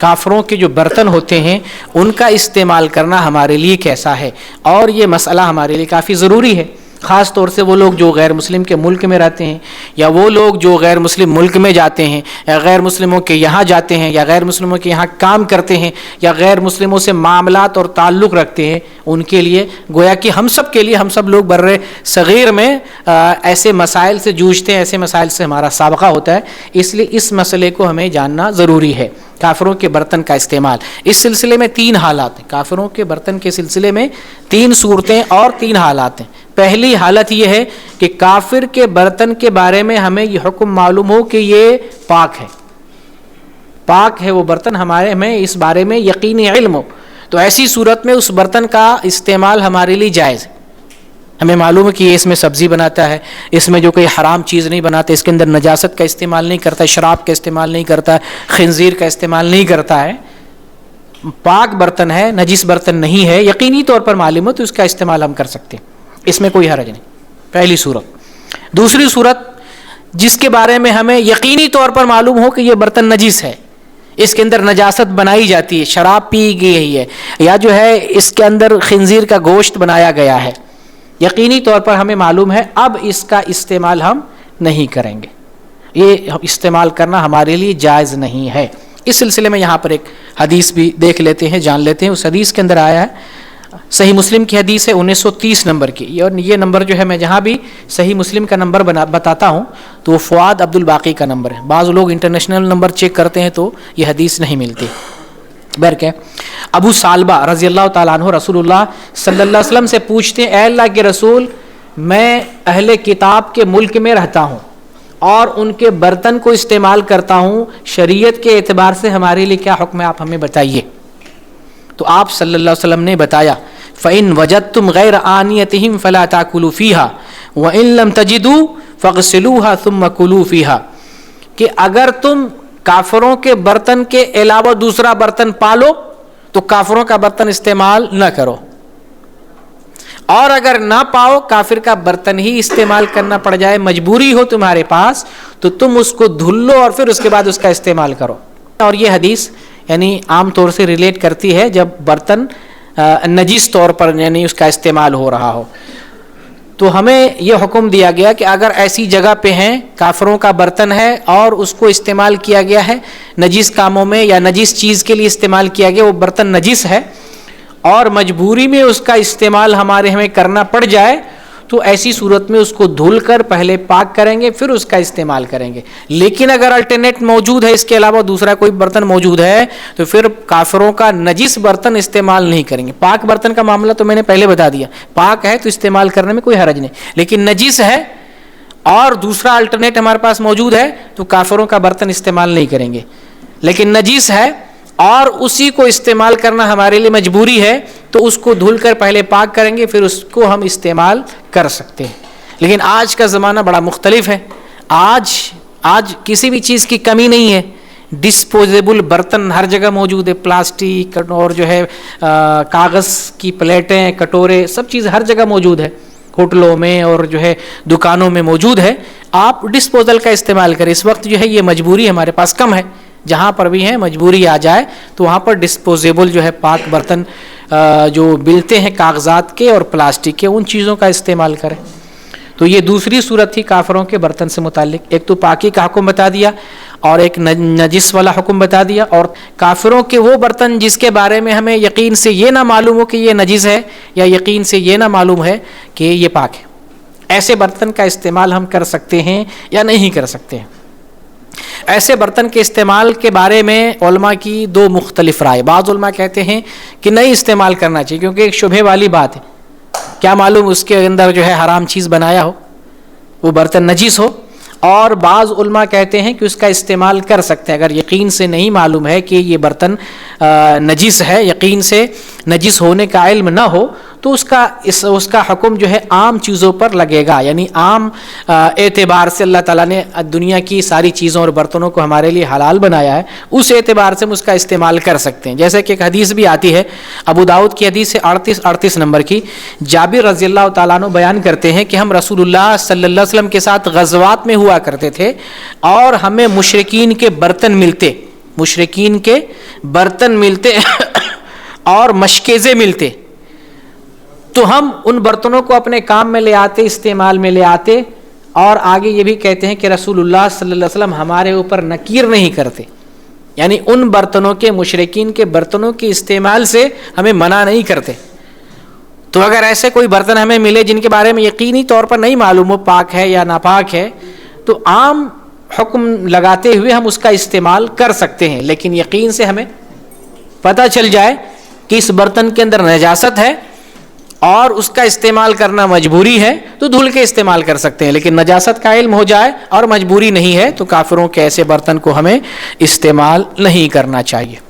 کافروں کے جو برتن ہوتے ہیں ان کا استعمال کرنا ہمارے لیے کیسا ہے، اور یہ مسئلہ ہمارے لیے کافی ضروری ہے، خاص طور سے وہ لوگ جو غیر مسلم کے ملک میں رہتے ہیں، یا وہ لوگ جو غیر مسلم ملک میں جاتے ہیں، یا غیر مسلموں کے یہاں جاتے ہیں، یا غیر مسلموں کے یہاں کام کرتے ہیں، یا غیر مسلموں سے معاملات اور تعلق رکھتے ہیں، ان کے لیے گویا کہ ہم سب کے لیے، ہم سب لوگ بر صغیر میں ایسے مسائل سے جوجھتے ہیں، ایسے مسائل سے ہمارا سابقہ ہوتا ہے، اس لیے اس مسئلے کو ہمیں جاننا ضروری ہے، کافروں کے برتن کا استعمال۔ اس سلسلے میں 3 حالات ہیں، کافروں کے برتن کے سلسلے میں 3 صورتیں اور 3 حالات ہیں۔ پہلی حالت یہ ہے کہ کافر کے برتن کے بارے میں ہمیں یہ حکم معلوم ہو کہ یہ پاک ہے، پاک ہے وہ برتن، ہمیں اس بارے میں یقینی علم ہو، تو ایسی صورت میں اس برتن کا استعمال ہمارے لیے جائز ہے۔ ہمیں معلوم ہے کہ یہ اس میں سبزی بناتا ہے، اس میں جو کوئی حرام چیز نہیں بناتا، اس کے اندر نجاست کا استعمال نہیں کرتا، شراب کا استعمال نہیں کرتا، خنزیر کا استعمال نہیں کرتا ہے، پاک برتن ہے، نجس برتن نہیں ہے، یقینی طور پر معلوم ہو تو اس کا استعمال ہم کر سکتے ہیں، اس میں کوئی حرج نہیں، پہلی صورت۔ دوسری صورت، جس کے بارے میں ہمیں یقینی طور پر معلوم ہو کہ یہ برتن نجس ہے، اس کے اندر نجاست بنائی جاتی ہے، شراب پی گئی ہے، یا جو ہے اس کے اندر خنزیر کا گوشت بنایا گیا ہے، یقینی طور پر ہمیں معلوم ہے اب اس کا استعمال ہم نہیں کریں گے، یہ استعمال کرنا ہمارے لیے جائز نہیں ہے۔ اس سلسلے میں یہاں پر ایک حدیث بھی دیکھ لیتے ہیں، جان لیتے ہیں۔ اس حدیث کے اندر آیا ہے، صحیح مسلم کی حدیث ہے 1930 نمبر کی، اور یہ نمبر جو ہے میں جہاں بھی صحیح مسلم کا نمبر بتاتا ہوں تو وہ فؤاد عبد الباقی کا نمبر ہے، بعض لوگ انٹرنیشنل نمبر چیک کرتے ہیں تو یہ حدیث نہیں ملتی۔ برکہ ابو سالبہ رضی اللہ تعالیٰ عنہ رسول اللہ صلی اللہ علیہ وسلم سے پوچھتے ہیں، اے اللہ کے رسول، میں اہل کتاب کے ملک میں رہتا ہوں اور ان کے برتن کو استعمال کرتا ہوں، شریعت کے اعتبار سے ہمارے لیے کیا حکم ہے، آپ ہمیں بتائیے۔ تو آپ صلی اللہ علیہ وسلم نے بتایا، فَإِن وَجَدْتُمْ غَيْرَ آنِيَتِهِمْ فَلَا تَأْكُلُوا فِيهَا وَإِن لَمْ تَجِدُوا فَاغْسِلُوهَا ثُمَّ كُلُوا فِيهَا، کہ اگر تم کافروں کے برتن کے علاوہ دوسرا برتن پالو تو کافروں کا برتن استعمال نہ کرو، اور اگر نہ پاؤ، کافر کا برتن ہی استعمال کرنا پڑ جائے، مجبوری ہو تمہارے پاس، تو تم اس کو دھل لو اور پھر اس کے بعد اس کا استعمال کرو۔ اور یہ حدیث یعنی عام طور سے ریلیٹ کرتی ہے جب برتن نجس طور پر یعنی اس کا استعمال ہو رہا ہو، تو ہمیں یہ حکم دیا گیا کہ اگر ایسی جگہ پہ ہیں، کافروں کا برتن ہے اور اس کو استعمال کیا گیا ہے نجس کاموں میں یا نجس چیز کے لیے استعمال کیا گیا، وہ برتن نجس ہے اور مجبوری میں اس کا استعمال ہمیں کرنا پڑ جائے، تو ایسی صورت میں اس کو دھل کر پہلے پاک کریں گے، پھر اس کا استعمال کریں گے۔ لیکن اگر الٹرنیٹ موجود ہے، اس کے علاوہ دوسرا کوئی برتن موجود ہے، تو پھر کافروں کا نجس برتن استعمال نہیں کریں گے۔ پاک برتن کا معاملہ تو میں نے پہلے بتا دیا، پاک ہے تو استعمال کرنے میں کوئی حرج نہیں، لیکن نجس ہے اور دوسرا الٹرنیٹ ہمارے پاس موجود ہے تو کافروں کا برتن استعمال نہیں کریں گے۔ لیکن نجس ہے اور اسی کو استعمال کرنا ہمارے لیے مجبوری ہے تو اس کو دھل کر پہلے پاک کریں گے، پھر اس کو ہم استعمال کر سکتے ہیں۔ لیکن آج کا زمانہ بڑا مختلف ہے، آج کسی بھی چیز کی کمی نہیں ہے، ڈسپوزیبل برتن ہر جگہ موجود ہے، پلاسٹک اور جو ہے کاغذ کی پلیٹیں، کٹورے، سب چیز ہر جگہ موجود ہے، ہوٹلوں میں اور جو ہے دکانوں میں موجود ہے۔ آپ ڈسپوزل کا استعمال کریں، اس وقت جو ہے یہ مجبوری ہمارے پاس کم ہے، جہاں پر بھی ہے مجبوری آ جائے تو وہاں پر ڈسپوزیبل جو ہے پاک برتن جو ملتے ہیں کاغذات کے اور پلاسٹک کے، ان چیزوں کا استعمال کریں۔ تو یہ دوسری صورت تھی کافروں کے برتن سے متعلق، ایک تو پاکی کا حکم بتا دیا اور ایک نجس والا حکم بتا دیا، اور کافروں کے وہ برتن جس کے بارے میں ہمیں یقین سے یہ نہ معلوم ہو کہ یہ نجس ہے، یا یقین سے یہ نہ معلوم ہے کہ یہ پاک ہے، ایسے برتن کا استعمال ہم کر سکتے ہیں یا نہیں کر سکتے ہیں۔ ایسے برتن کے استعمال کے بارے میں علماء کی 2 مختلف رائے۔ بعض علماء کہتے ہیں کہ نہیں استعمال کرنا چاہیے، کیونکہ ایک شبہ والی بات ہے، کیا معلوم اس کے اندر جو ہے حرام چیز بنایا ہو، وہ برتن نجس ہو۔ اور بعض علماء کہتے ہیں کہ اس کا استعمال کر سکتے ہیں، اگر یقین سے نہیں معلوم ہے کہ یہ برتن نجس ہے، یقین سے نجس ہونے کا علم نہ ہو، تو اس کا حکم جو ہے عام چیزوں پر لگے گا، یعنی عام اعتبار سے اللہ تعالیٰ نے دنیا کی ساری چیزوں اور برتنوں کو ہمارے لیے حلال بنایا ہے، اس اعتبار سے ہم اس کا استعمال کر سکتے ہیں۔ جیسے کہ ایک حدیث بھی آتی ہے، ابو داؤد کی حدیث ہے 38 نمبر کی، جابر رضی اللہ تعالیٰ عنہ بیان کرتے ہیں کہ ہم رسول اللہ صلی اللہ علیہ وسلم کے ساتھ غزوات میں ہوا کرتے تھے اور ہمیں مشرکین کے برتن ملتے، مشرکین کے برتن ملتے اور مشکیزے ملتے تو ہم ان برتنوں کو اپنے کام میں لے آتے, استعمال میں لے آتے, اور آگے یہ بھی کہتے ہیں کہ رسول اللہ صلی اللہ علیہ وسلم ہمارے اوپر نکیر نہیں کرتے, یعنی ان برتنوں کے, مشرکین کے برتنوں کے استعمال سے ہمیں منع نہیں کرتے. تو اگر ایسے کوئی برتن ہمیں ملے جن کے بارے میں یقینی طور پر نہیں معلوم ہو پاک ہے یا ناپاک ہے, تو عام حکم لگاتے ہوئے ہم اس کا استعمال کر سکتے ہیں, لیکن یقین سے ہمیں پتہ چل جائے کہ اس برتن کے اندر نجاست ہے اور اس کا استعمال کرنا مجبوری ہے تو دھل کے استعمال کر سکتے ہیں, لیکن نجاست کا علم ہو جائے اور مجبوری نہیں ہے تو کافروں کے ایسے برتن کو ہمیں استعمال نہیں کرنا چاہیے.